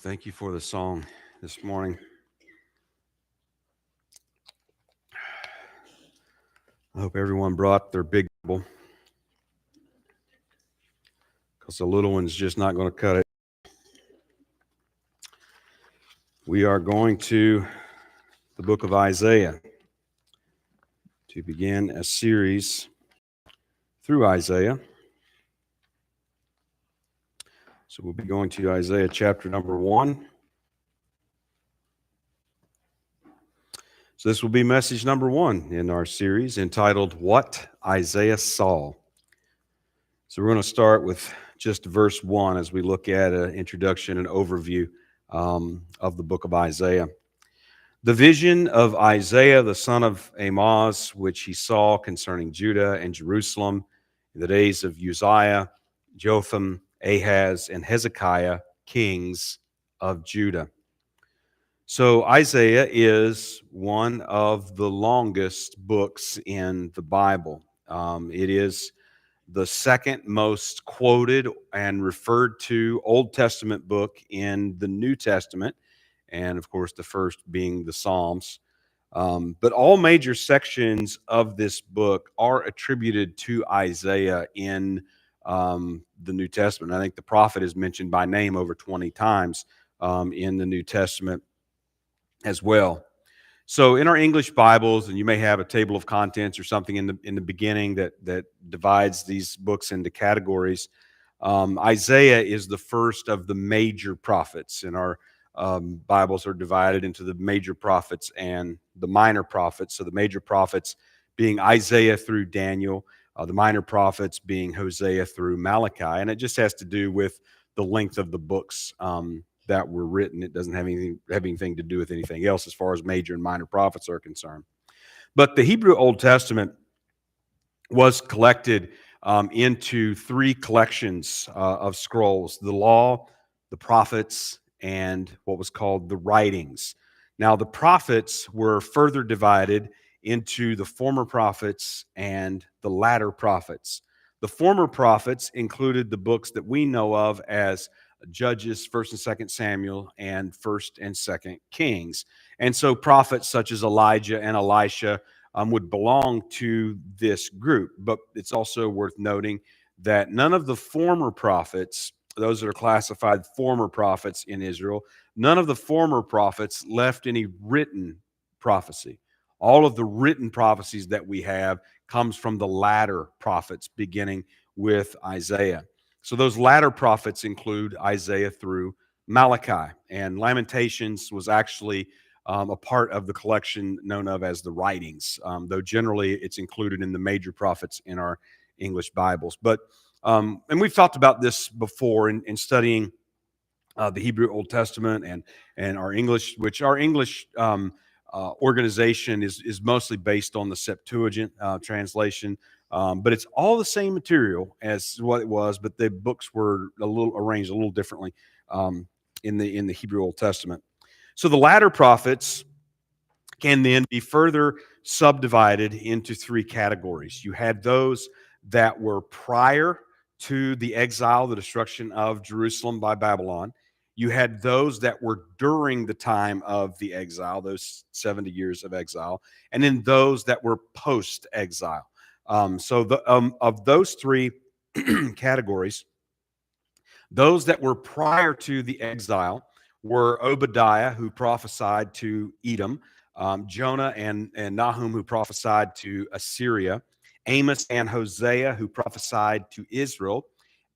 Thank you for the song this morning. I hope everyone brought their big Bible because the little one's just not going to cut it. We are going to the book of Isaiah to begin a series through Isaiah. So we'll be going to Isaiah chapter number 1. So this will be message number 1 in our series entitled, What Isaiah Saw. So we're going to start with just verse 1 as we look at an introduction and overview of the book of Isaiah. The vision of Isaiah, the son of Amoz, which he saw concerning Judah and Jerusalem in the days of Uzziah, Jotham, Ahaz, and Hezekiah, kings of Judah. So Isaiah is one of the longest books in the Bible. It is the second most quoted and referred to Old Testament book in the New Testament, and of course the first being the Psalms. But all major sections of this book are attributed to Isaiah in the New Testament. I think the prophet is mentioned by name over 20 times in the New Testament as well. So in our English Bibles, and you may have a table of contents or something in the beginning that divides these books into categories. Isaiah is the first of the major prophets. In our Bibles are divided into the major prophets and the minor prophets. So the major prophets being Isaiah through Daniel, the minor prophets being Hosea through Malachi. And it just has to do with the length of the books that were written. It doesn't have anything to do with anything else as far as major and minor prophets are concerned. But the Hebrew Old Testament was collected into 3 collections of scrolls: the law, the prophets, and what was called the writings. Now, the prophets were further divided into the former prophets and the latter prophets. The former prophets included the books that we know of as Judges, 1st and 2nd Samuel, and 1st and 2nd Kings. And so prophets such as Elijah and Elisha would belong to this group. But it's also worth noting that none of the former prophets, those that are classified former prophets in Israel, none of the former prophets left any written prophecy. All of the written prophecies that we have comes from the latter prophets, beginning with Isaiah. So those latter prophets include Isaiah through Malachi, and Lamentations was actually a part of the collection known of as the writings, though generally it's included in the major prophets in our English Bibles. But and we've talked about this before in studying the Hebrew Old Testament and our English, which our English organization is mostly based on the Septuagint translation. But it's all the same material as what it was, but the books were arranged a little differently in the Hebrew Old Testament. So the latter prophets can then be further subdivided into 3 categories. You had those that were prior to the exile, the destruction of Jerusalem by Babylon. You had those that were during the time of the exile, those 70 years of exile, and then those that were post-exile. Of those 3 categories, those that were prior to the exile were Obadiah, who prophesied to Edom, Jonah and Nahum, who prophesied to Assyria, Amos and Hosea, who prophesied to Israel,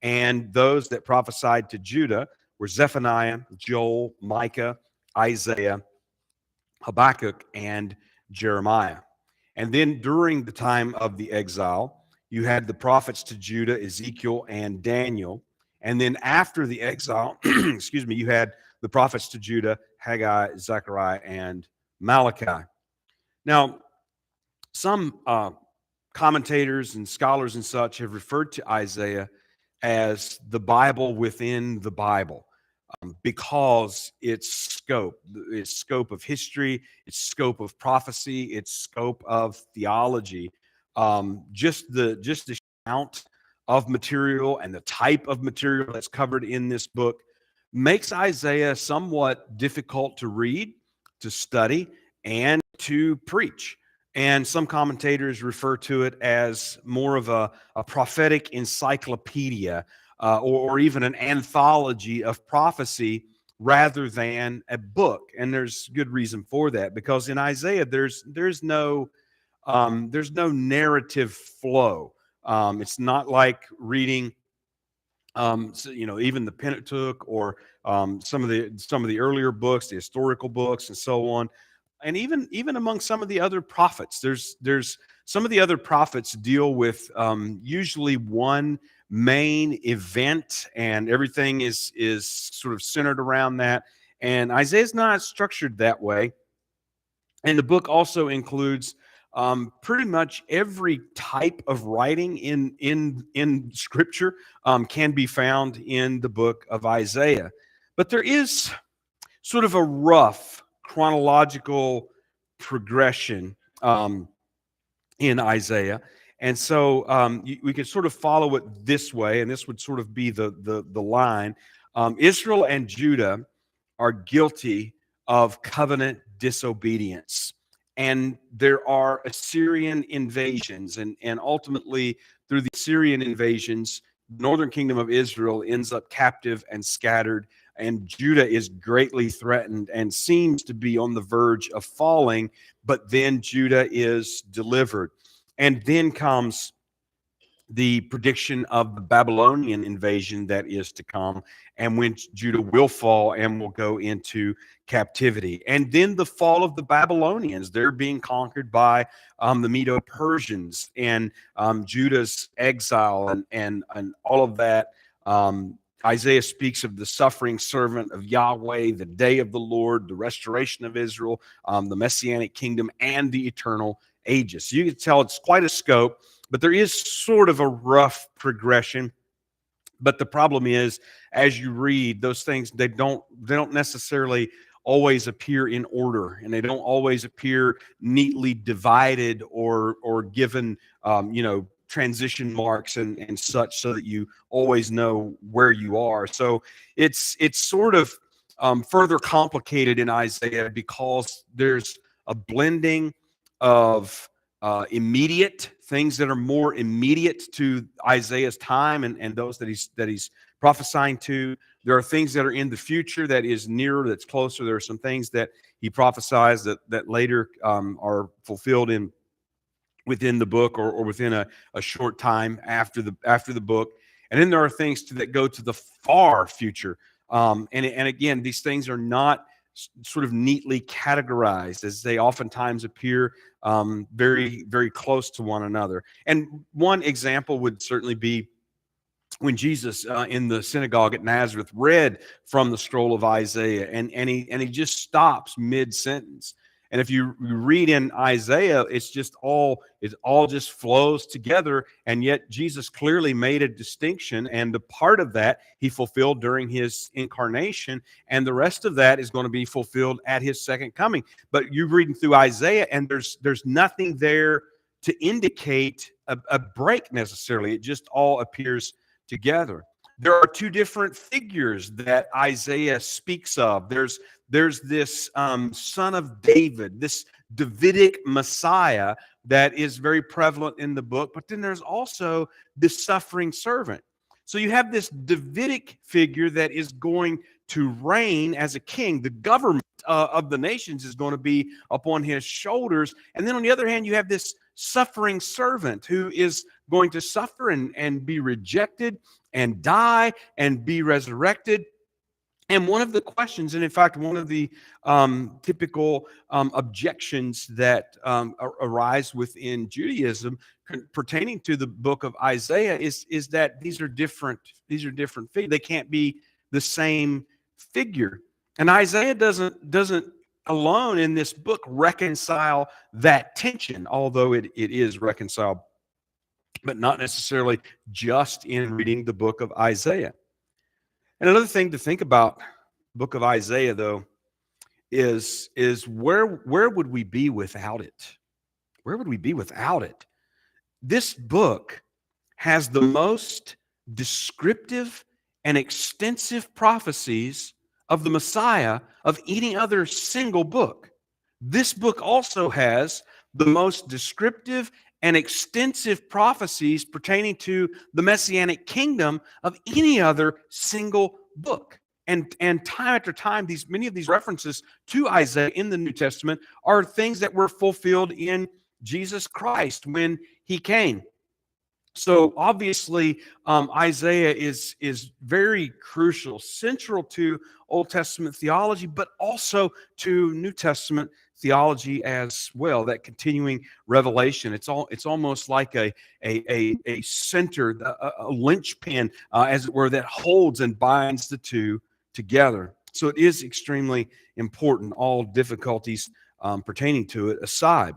and those that prophesied to Judah were Zephaniah, Joel, Micah, Isaiah, Habakkuk, and Jeremiah. And then during the time of the exile, you had the prophets to Judah, Ezekiel, and Daniel. And then after the exile, excuse me, you had the prophets to Judah, Haggai, Zechariah, and Malachi. Now, some commentators and scholars and such have referred to Isaiah as the Bible within the Bible. Because its scope of history, its scope of prophecy, its scope of theology, just the amount of material and the type of material that's covered in this book makes Isaiah somewhat difficult to read, to study, and to preach. And some commentators refer to it as more of a prophetic encyclopedia, or even an anthology of prophecy rather than a book. And there's good reason for that, because in Isaiah there's no narrative flow. It's not like reading, even the Pentateuch, or some of the earlier books, the historical books, and so on. And even among some of the other prophets, there's some of the other prophets deal with usually one main event, and everything is sort of centered around that. And Isaiah's not structured that way. And the book also includes pretty much every type of writing in Scripture can be found in the book of Isaiah. But there is sort of a rough chronological progression in Isaiah. And so we can sort of follow it this way, and this would sort of be the line. Israel and Judah are guilty of covenant disobedience. And there are Assyrian invasions, and ultimately, through the Assyrian invasions, the northern kingdom of Israel ends up captive and scattered, and Judah is greatly threatened and seems to be on the verge of falling, but then Judah is delivered. And then comes the prediction of the Babylonian invasion that is to come, and when Judah will fall and will go into captivity. And then the fall of the Babylonians. They're being conquered by the Medo-Persians, and Judah's exile, and all of that. Isaiah speaks of the suffering servant of Yahweh, the day of the Lord, the restoration of Israel, the Messianic kingdom, and the eternal ages. So you can tell it's quite a scope, but there is sort of a rough progression. But the problem is, as you read those things, they don't necessarily always appear in order, and they don't always appear neatly divided or given transition marks and such, so that you always know where you are. So it's sort of further complicated in Isaiah, because there's a blending of immediate things that are more immediate to Isaiah's time and those that he's prophesying to. There are things that are in the future that is nearer, that's closer. There are some things that he prophesies that later are fulfilled within the book, or within a short time after the book. And then there are things that go to the far future. And again, these things are not sort of neatly categorized, as they oftentimes appear very, very close to one another. And one example would certainly be when Jesus in the synagogue at Nazareth read from the scroll of Isaiah, and he just stops mid-sentence. And if you read in Isaiah, it all just flows together. And yet Jesus clearly made a distinction, and the part of that he fulfilled during his incarnation, and the rest of that is going to be fulfilled at his second coming. But you're reading through Isaiah, and there's nothing there to indicate a break necessarily. It just all appears together. There are two different figures that Isaiah speaks of. There's this son of David, this Davidic Messiah that is very prevalent in the book, but then there's also this suffering servant. So you have this Davidic figure that is going to reign as a king. The government of the nations is going to be upon his shoulders. And then on the other hand, you have this suffering servant who is going to suffer and be rejected and die and be resurrected. And one of the questions, and in fact, one of the typical objections that arise within Judaism pertaining to the book of Isaiah is that these are different figures. They can't be the same figure. And Isaiah doesn't alone in this book reconcile that tension, although it is reconciled, but not necessarily just in reading the book of Isaiah. And another thing to think about the book of Isaiah, though, is where would we be without it? Where would we be without it? This book has the most descriptive and extensive prophecies of the Messiah of any other single book. This book also has the most descriptive and extensive prophecies pertaining to the Messianic kingdom of any other single book. And time after time, many of these references to Isaiah in the New Testament are things that were fulfilled in Jesus Christ when he came. So obviously, Isaiah is very crucial, central to Old Testament theology, but also to New Testament theology as well. That continuing revelation. It's almost like a center, a linchpin, as it were, that holds and binds the two together. So it is extremely important. All difficulties pertaining to it aside,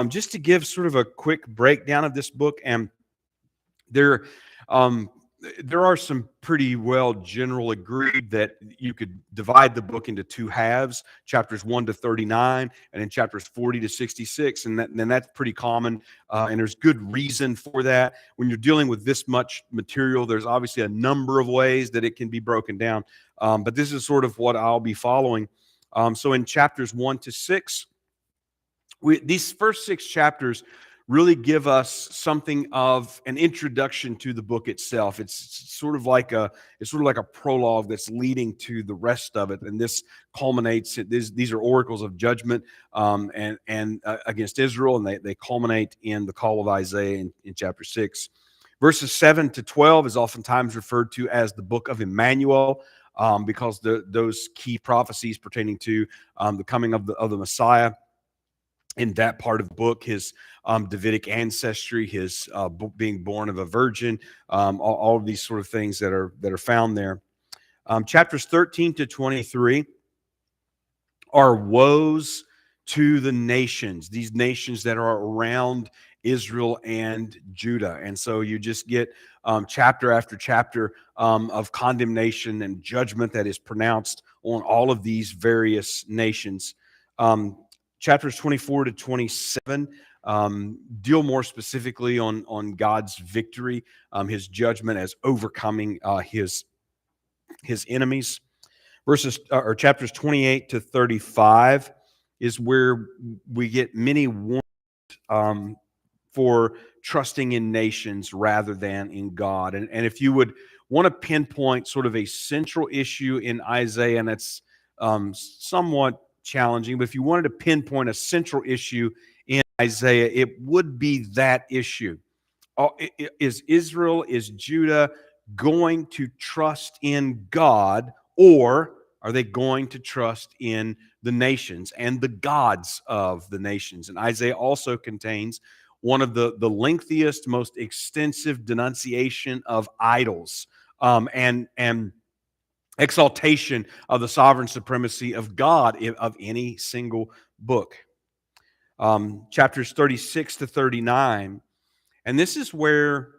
just to give sort of a quick breakdown of this book. And there, um, there are some pretty well general agreed that you could divide the book into two halves, chapters 1 to 39, and then chapters 40 to 66, and that's pretty common, and there's good reason for that. When you're dealing with this much material, there's obviously a number of ways that it can be broken down, but this is sort of what I'll be following. So in chapters 1 to 6, these first 6 chapters really give us something of an introduction to the book itself. It's sort of like a prologue that's leading to the rest of it, and this culminates. These are oracles of judgment and against Israel, and they culminate in the call of Isaiah in chapter 6. Verses 7 to 12 is oftentimes referred to as the book of Emmanuel, because those key prophecies pertaining to the coming of the Messiah in that part of the book, his Davidic ancestry, his being born of a virgin, all of these sort of things that are found there. Chapters 13 to 23 are woes to the nations, these nations that are around Israel and Judah. And so you just get chapter after chapter of condemnation and judgment that is pronounced on all of these various nations. Chapters 24 to 27 deal more specifically on God's victory, his judgment as overcoming his enemies. Chapters 28 to 35 is where we get many warnings for trusting in nations rather than in God. And if you would want to pinpoint sort of a central issue in Isaiah, and that's somewhat challenging, but if you wanted to pinpoint a central issue in Isaiah, it would be that issue. Is Israel, is Judah going to trust in God, or are they going to trust in the nations and the gods of the nations? And Isaiah also contains one of the lengthiest, most extensive denunciation of idols, and exaltation of the sovereign supremacy of God of any single book. Chapters 36 to 39. And this is where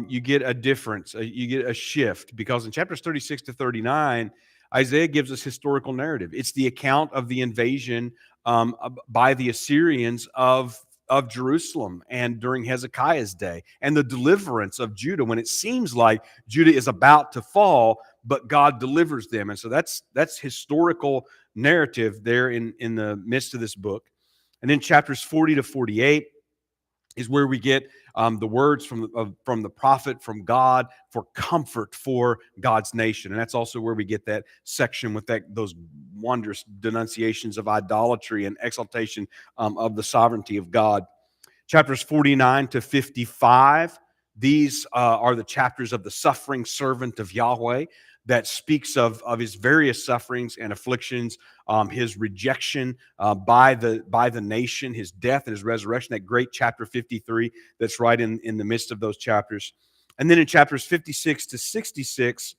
you get a difference, you get a shift, because in chapters 36 to 39, Isaiah gives us historical narrative. It's the account of the invasion by the Assyrians of Jerusalem and during Hezekiah's day, and the deliverance of Judah when it seems like Judah is about to fall, but God delivers them. And so that's historical narrative there in the midst of this book. And then chapters 40 to 48 is where we get the words from the prophet, from God, for comfort for God's nation. And that's also where we get that section with those wondrous denunciations of idolatry and exaltation of the sovereignty of God. Chapters 49 to 55, these are the chapters of the suffering servant of Yahweh, that speaks of his various sufferings and afflictions, his rejection by the nation, his death and his resurrection, that great chapter 53 that's right in the midst of those chapters. And then in chapters 56 to 66,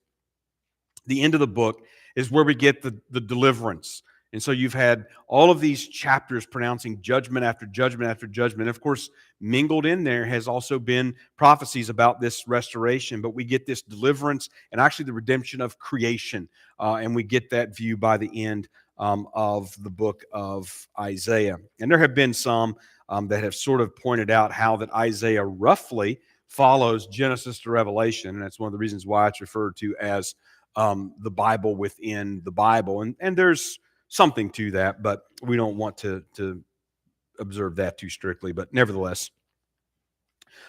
the end of the book, is where we get the deliverance. And so you've had all of these chapters pronouncing judgment after judgment after judgment. And of course, mingled in there has also been prophecies about this restoration. But we get this deliverance and actually the redemption of creation. And we get that view by the end of the book of Isaiah. And there have been some that have sort of pointed out how that Isaiah roughly follows Genesis to Revelation, and that's one of the reasons why it's referred to as the Bible within the Bible. And there's something to that, but we don't want to observe that too strictly. But nevertheless,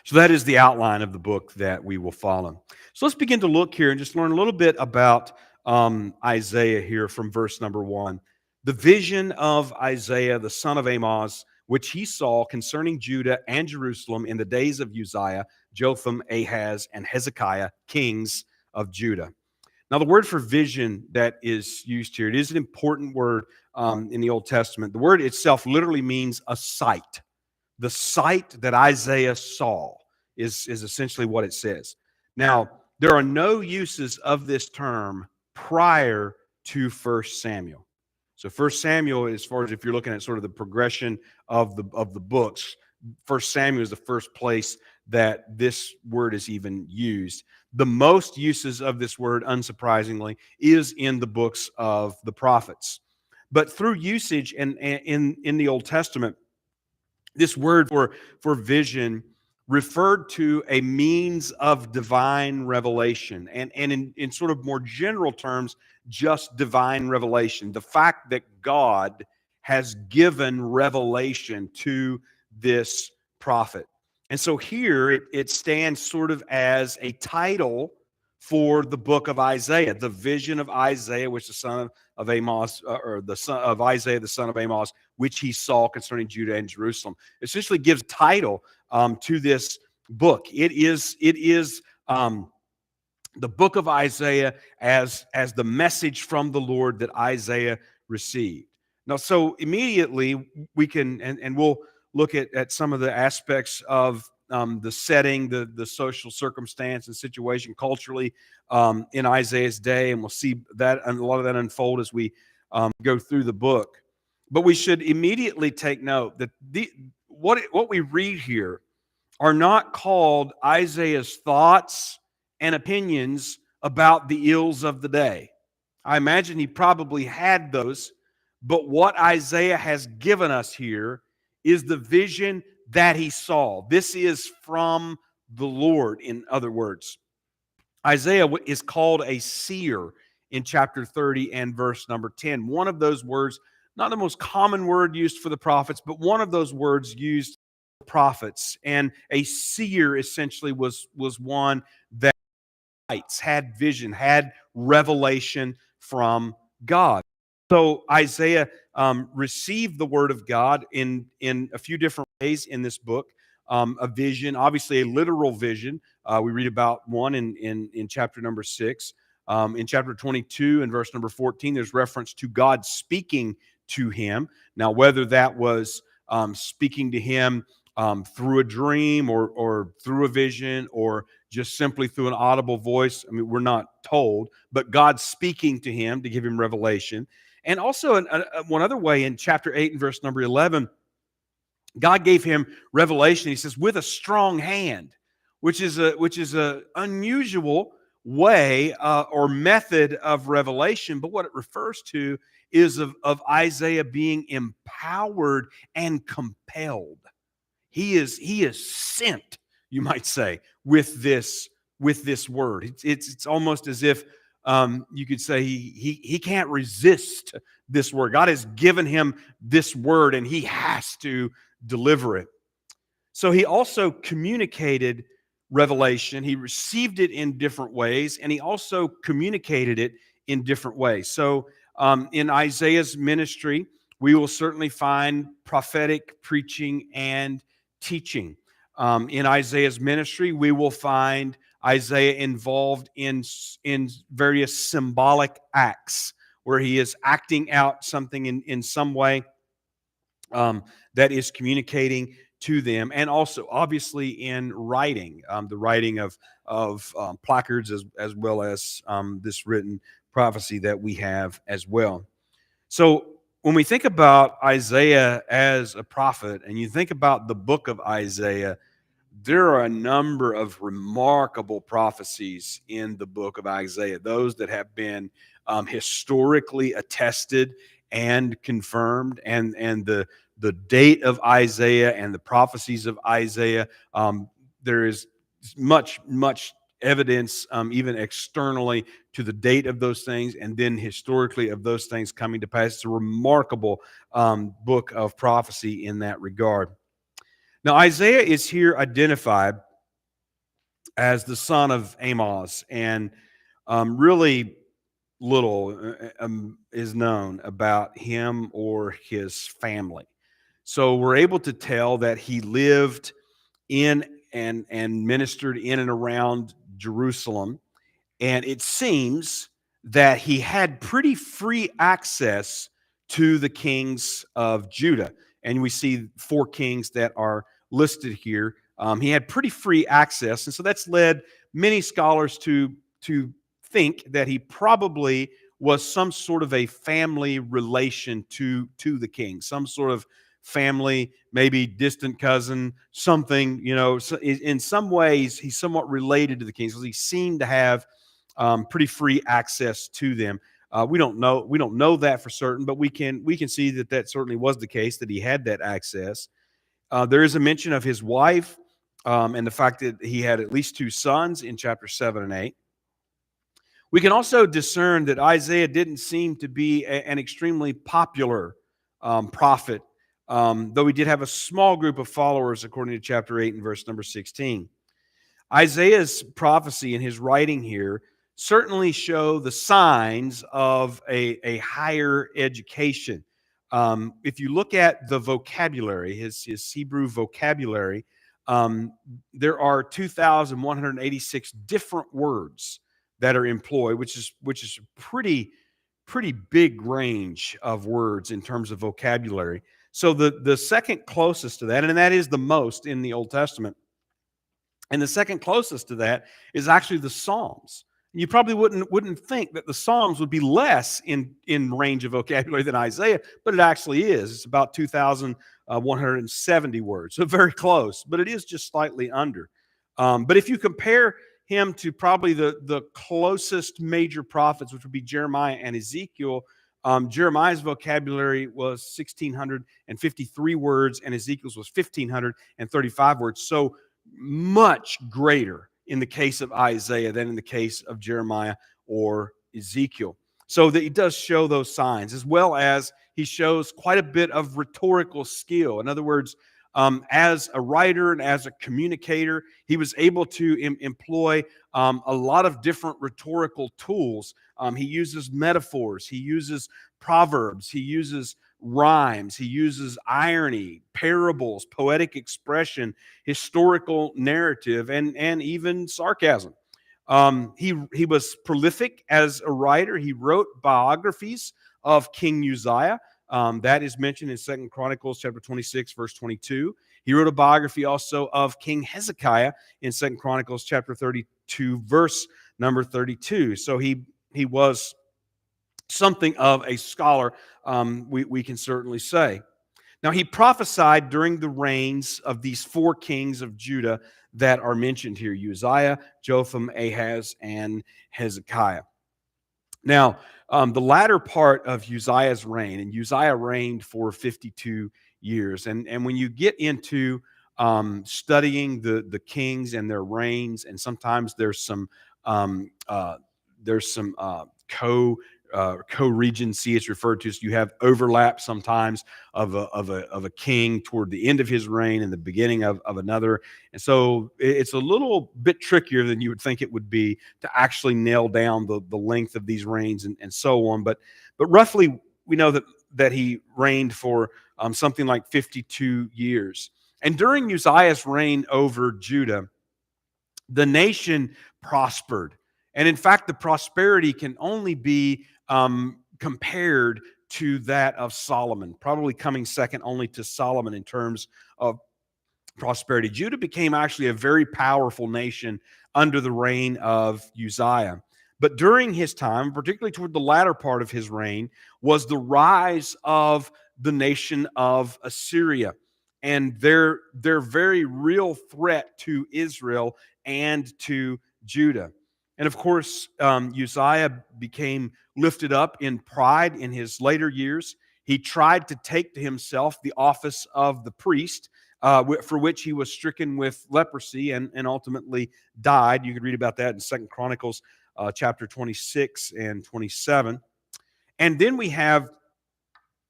so that is the outline of the book that we will follow. So let's begin to look here and just learn a little bit about Isaiah here from verse number 1. The vision of Isaiah, the son of Amoz, which he saw concerning Judah and Jerusalem in the days of Uzziah, Jotham, Ahaz, and Hezekiah, kings of Judah. Now, the word for vision that is used here, it is an important word in the Old Testament. The word itself literally means a sight. The sight that Isaiah saw is essentially what it says. Now, there are no uses of this term prior to 1 Samuel. So 1 Samuel, as far as if you're looking at sort of the progression of the books, 1 Samuel is the first place that this word is even used. The most uses of this word, unsurprisingly, is in the books of the prophets. But through usage in the Old Testament, this word for vision referred to a means of divine revelation. And in sort of more general terms, just divine revelation. The fact that God has given revelation to this prophet. And so here it stands sort of as a title for the book of Isaiah, the vision of Isaiah, which the son of Amoz, or the son of Isaiah, the son of Amoz, which he saw concerning Judah and Jerusalem. Essentially gives title to this book. It is the book of Isaiah as the message from the Lord that Isaiah received. Now, so immediately we can, and we'll look at some of the aspects of the setting, the social circumstance and situation culturally in Isaiah's day, and we'll see that and a lot of that unfold as we go through the book. But we should immediately take note that what we read here are not called Isaiah's thoughts and opinions about the ills of the day. I imagine he probably had those, but what Isaiah has given us here is the vision that he saw. This is from the Lord, in other words. Isaiah is called a seer in chapter 30 and verse number 10. One of those words, not the most common word used for the prophets, but one of those words used for prophets. And a seer essentially was one that had vision, had revelation from God. So Isaiah received the word of God in a few different ways in this book. A vision, obviously a literal vision. We read about one in chapter number 6. In chapter 22 and verse number 14, there's reference to God speaking to him. Now, whether that was speaking to him through a dream or through a vision or just simply through an audible voice, I mean, we're not told, but God speaking to him to give him revelation. And also one other way in chapter 8 and verse number 11, God gave him revelation. He says, with a strong hand, which is a unusual way or method of revelation. But what it refers to is of Isaiah being empowered and compelled. He is sent, you might say, with this word. It's almost as if you could say he can't resist this word. God has given him this word, and he has to deliver it. So he also communicated revelation. He received it in different ways, and he also communicated it in different ways. So in Isaiah's ministry, we will certainly find prophetic preaching and teaching. In Isaiah's ministry, we will find Isaiah involved in various symbolic acts where he is acting out something in some way that is communicating to them, and also obviously in writing, the writing of placards as well as this written prophecy that we have as well. So when we think about Isaiah as a prophet, and you think about the book of Isaiah, there are a number of remarkable prophecies in the book of Isaiah, those that have been historically attested and confirmed, and the date of Isaiah and the prophecies of Isaiah. There is much evidence, even externally, to the date of those things, and then historically of those things coming to pass. It's a remarkable book of prophecy in that regard. Now, Isaiah is here identified as the son of Amoz, and really little is known about him or his family. So we're able to tell that he lived in and ministered in and around Jerusalem, and it seems that he had pretty free access to the kings of Judah. And we see 4 kings that are listed here. He had pretty free access, and so that's led many scholars to think that he probably was some sort of a family relation to the king, some sort of family, maybe distant cousin, something, so in some ways he's somewhat related to the kings because he seemed to have pretty free access to them. We don't know that for certain, but we can see that certainly was the case, that he had that access. There is a mention of his wife and the fact that he had at least 2 sons in chapter 7 and 8. We can also discern that Isaiah didn't seem to be an extremely popular prophet, though he did have a small group of followers, according to chapter 8 and verse number 16. Isaiah's prophecy and his writing here certainly show the signs of a higher education. If you look at the vocabulary, his Hebrew vocabulary, there are 2,186 different words that are employed, which is a pretty big range of words in terms of vocabulary. So the second closest to that, and that is the most in the Old Testament, and the second closest to that is actually the Psalms. You probably wouldn't think that the Psalms would be less in range of vocabulary than Isaiah, but it actually is. It's about 2,170 words, so very close, but it is just slightly under. But if you compare him to probably the closest major prophets, which would be Jeremiah and Ezekiel, Jeremiah's vocabulary was 1,653 words, and Ezekiel's was 1,535 words. So much greater in the case of Isaiah than in the case of Jeremiah or Ezekiel. So that he does show those signs, as well as he shows quite a bit of rhetorical skill. In other words, as a writer and as a communicator, he was able to employ a lot of different rhetorical tools. He uses metaphors, he uses proverbs, he uses rhymes, he uses irony, parables, poetic expression, historical narrative, and even sarcasm. He was prolific as a writer. He wrote biographies of King Uzziah. That is mentioned in 2 Chronicles chapter 26, verse 22. He wrote a biography also of King Hezekiah in 2 Chronicles chapter 32, verse number 32. So he was something of a scholar, we can certainly say. Now, he prophesied during the reigns of these 4 kings of Judah that are mentioned here: Uzziah, Jotham, Ahaz, and Hezekiah. Now, the latter part of Uzziah's reign, and Uzziah reigned for 52 years. And when you get into studying the kings and their reigns, and sometimes there's some co-regency, it's referred to. So you have overlap sometimes of a king toward the end of his reign and the beginning of another. And so it's a little bit trickier than you would think it would be to actually nail down the length of these reigns and so on. But roughly, we know that he reigned for something like 52 years. And during Uzziah's reign over Judah, the nation prospered. And in fact, the prosperity can only be compared to that of Solomon, probably coming second only to Solomon in terms of prosperity. Judah became actually a very powerful nation under the reign of Uzziah. But during his time, particularly toward the latter part of his reign, was the rise of the nation of Assyria and their very real threat to Israel and to Judah. And of course, Uzziah became lifted up in pride in his later years. He tried to take to himself the office of the priest, for which he was stricken with leprosy and ultimately died. You can read about that in 2 Chronicles chapter 26 and 27. And then we have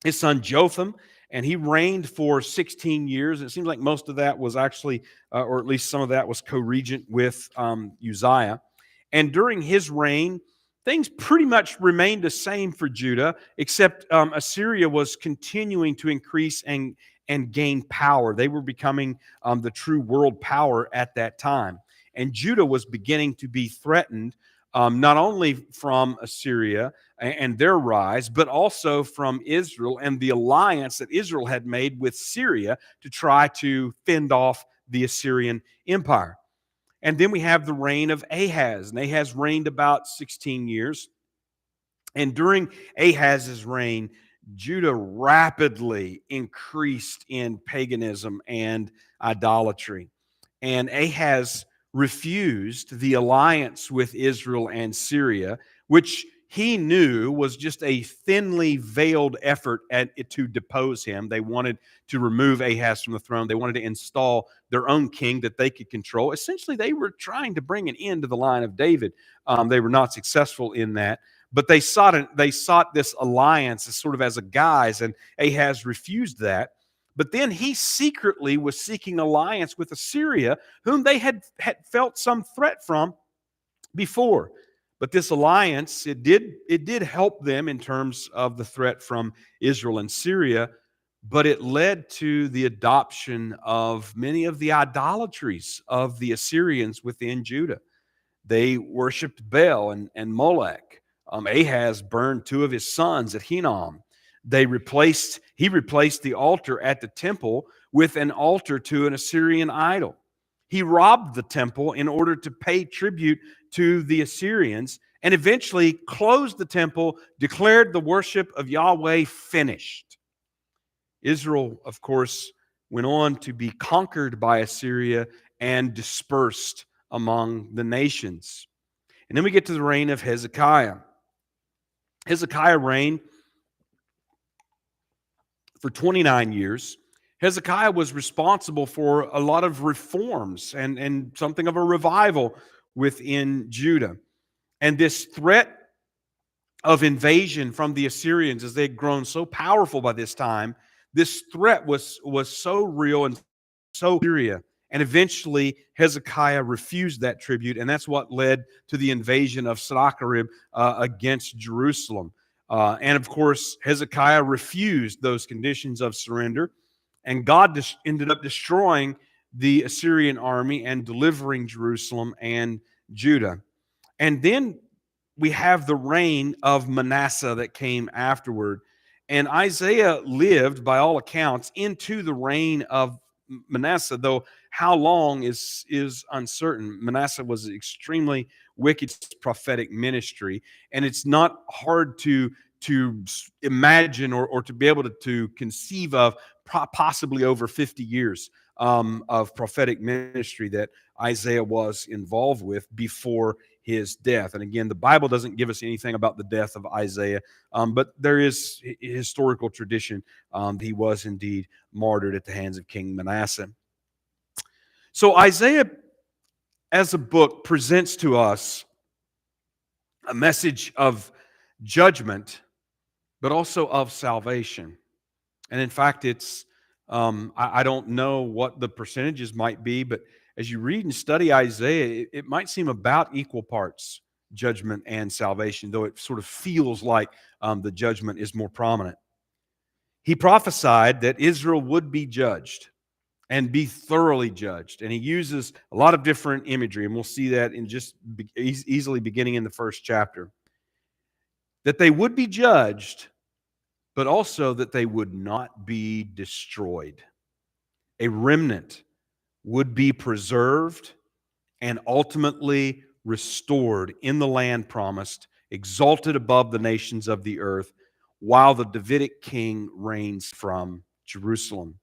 his son Jotham, and he reigned for 16 years. It seems like most of that was actually, or at least some of that was co-regent with Uzziah. And during his reign, things pretty much remained the same for Judah, except Assyria was continuing to increase and gain power. They were becoming the true world power at that time. And Judah was beginning to be threatened not only from Assyria and their rise, but also from Israel and the alliance that Israel had made with Syria to try to fend off the Assyrian Empire. And then we have the reign of Ahaz, and Ahaz reigned about 16 years. And during Ahaz's reign, Judah rapidly increased in paganism and idolatry. And Ahaz refused the alliance with Israel and Syria, which he knew was just a thinly veiled effort to depose him. They wanted to remove Ahaz from the throne. They wanted to install their own king that they could control. Essentially, they were trying to bring an end to the line of David. They were not successful in that. But they sought this alliance as sort of as a guise, and Ahaz refused that. But then he secretly was seeking alliance with Assyria, whom they had felt some threat from before. But this alliance, it did help them in terms of the threat from Israel and Syria, but it led to the adoption of many of the idolatries of the Assyrians within Judah. They worshipped Baal and Molech. Ahaz burned 2 of his sons at Hinnom. He replaced the altar at the temple with an altar to an Assyrian idol. He robbed the temple in order to pay tribute to the Assyrians, and eventually closed the temple, declared the worship of Yahweh finished. Israel, of course, went on to be conquered by Assyria and dispersed among the nations. And then we get to the reign of Hezekiah. Hezekiah reigned for 29 years. Hezekiah was responsible for a lot of reforms and something of a revival within Judah. And this threat of invasion from the Assyrians, as they had grown so powerful by this time, this threat was so real and so Syria. And eventually Hezekiah refused that tribute, and that's what led to the invasion of Sennacherib against Jerusalem. And of course, Hezekiah refused those conditions of surrender, and God ended up destroying the Assyrian army and delivering Jerusalem and Judah. And then we have the reign of Manasseh that came afterward. And Isaiah lived, by all accounts, into the reign of Manasseh, though how long is uncertain. Manasseh was an extremely wicked prophetic ministry, and it's not hard to imagine or to be able to conceive of possibly over 50 years of prophetic ministry that Isaiah was involved with before his death. And again, the Bible doesn't give us anything about the death of Isaiah, but there is historical tradition. He was indeed martyred at the hands of King Manasseh. So Isaiah, as a book, presents to us a message of judgment, but also of salvation. And in fact, it's I don't know what the percentages might be, but as you read and study Isaiah, it might seem about equal parts judgment and salvation, though it sort of feels like the judgment is more prominent. He prophesied that Israel would be judged and be thoroughly judged. And he uses a lot of different imagery, and we'll see that in just easily beginning in the first chapter. That they would be judged, but also that they would not be destroyed. A remnant would be preserved and ultimately restored in the land promised, exalted above the nations of the earth, while the Davidic king reigns from Jerusalem.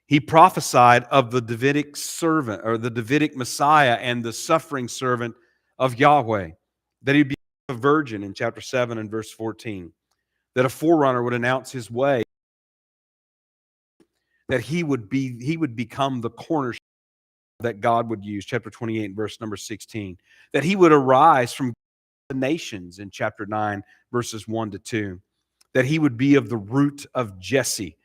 He prophesied of the Davidic servant, or the Davidic Messiah, and the suffering servant of Yahweh, that he'd be a virgin in chapter 7 and verse 14, that a forerunner would announce his way, that he would become the cornerstone that God would use, chapter 28, verse number 16, that he would arise from the nations in chapter 9, verses 1 to 2, that he would be of the root of Jesse,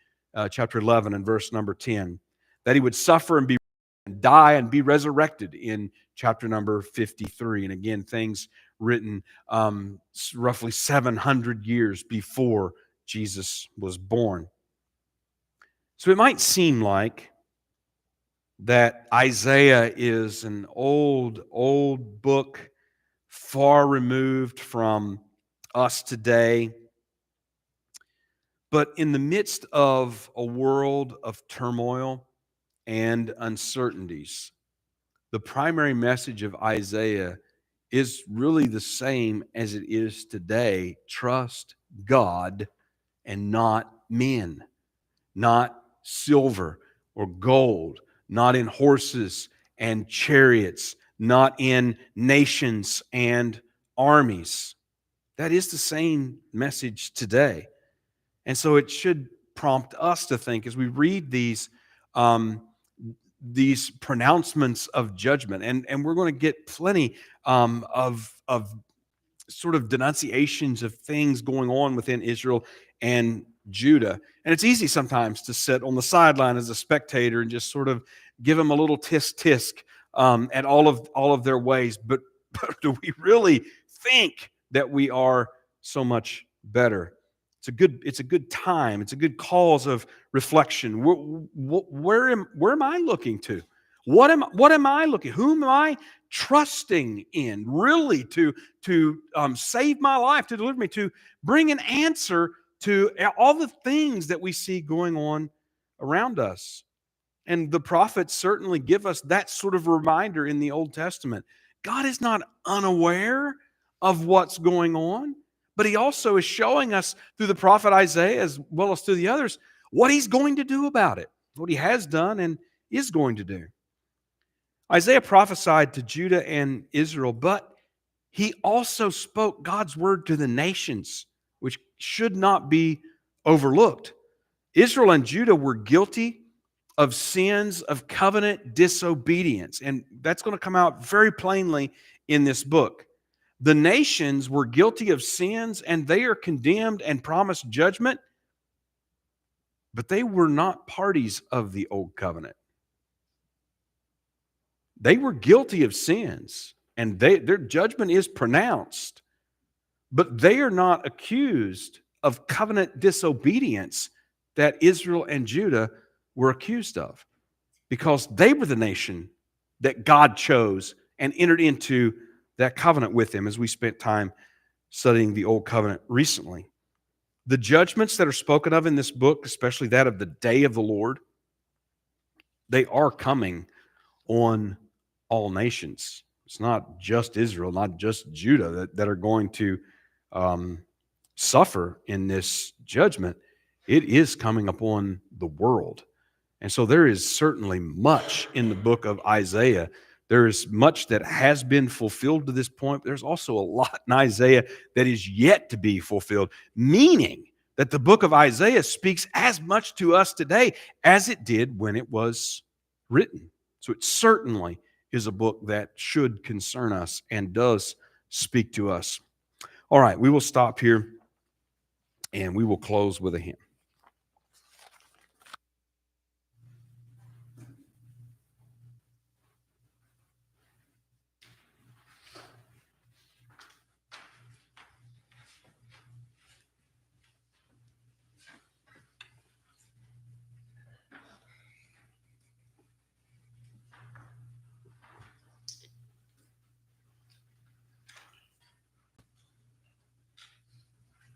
chapter 11 and verse number 10, that he would suffer and die and be resurrected in chapter number 53. And again, things written roughly 700 years before Jesus was born. So it might seem like that Isaiah is an old book, far removed from us today. But in the midst of a world of turmoil and uncertainties, the primary message of Isaiah is really the same as it is today. Trust God and not men, not silver or gold, not in horses and chariots, not in nations and armies. That is the same message today. And so it should prompt us to think as we read these pronouncements of judgment, and we're going to get plenty of sort of denunciations of things going on within Israel and Judah. And it's easy sometimes to sit on the sideline as a spectator and just sort of give them a little tisk at all of their ways. But do we really think that we are so much better? It's a good time. It's a good cause of reflection. Where am I looking to? What am I looking? Whom am I trusting in? Really, to save my life, to deliver me, to bring an answer to all the things that we see going on around us. And the prophets certainly give us that sort of reminder in the Old Testament. God is not unaware of what's going on, but he also is showing us through the prophet Isaiah, as well as through the others, what he's going to do about it, what he has done and is going to do. Isaiah prophesied to Judah and Israel, but he also spoke God's word to the nations, which should not be overlooked. Israel and Judah were guilty of sins of covenant disobedience, and that's going to come out very plainly in this book. The nations were guilty of sins, and they are condemned and promised judgment, but they were not parties of the old covenant. They were guilty of sins, and their judgment is pronounced, but they are not accused of covenant disobedience that Israel and Judah were accused of, because they were the nation that God chose and entered into that covenant with them, as we spent time studying the Old Covenant recently. The judgments that are spoken of in this book, especially that of the day of the Lord, they are coming on all nations. It's not just Israel, not just Judah that are going to suffer in this judgment. It is coming upon the world. And so there is certainly much in the book of Isaiah. There is much that has been fulfilled to this point. There's also a lot in Isaiah that is yet to be fulfilled, meaning that the book of Isaiah speaks as much to us today as it did when it was written. So it certainly is a book that should concern us and does speak to us. All right, we will stop here and we will close with a hymn.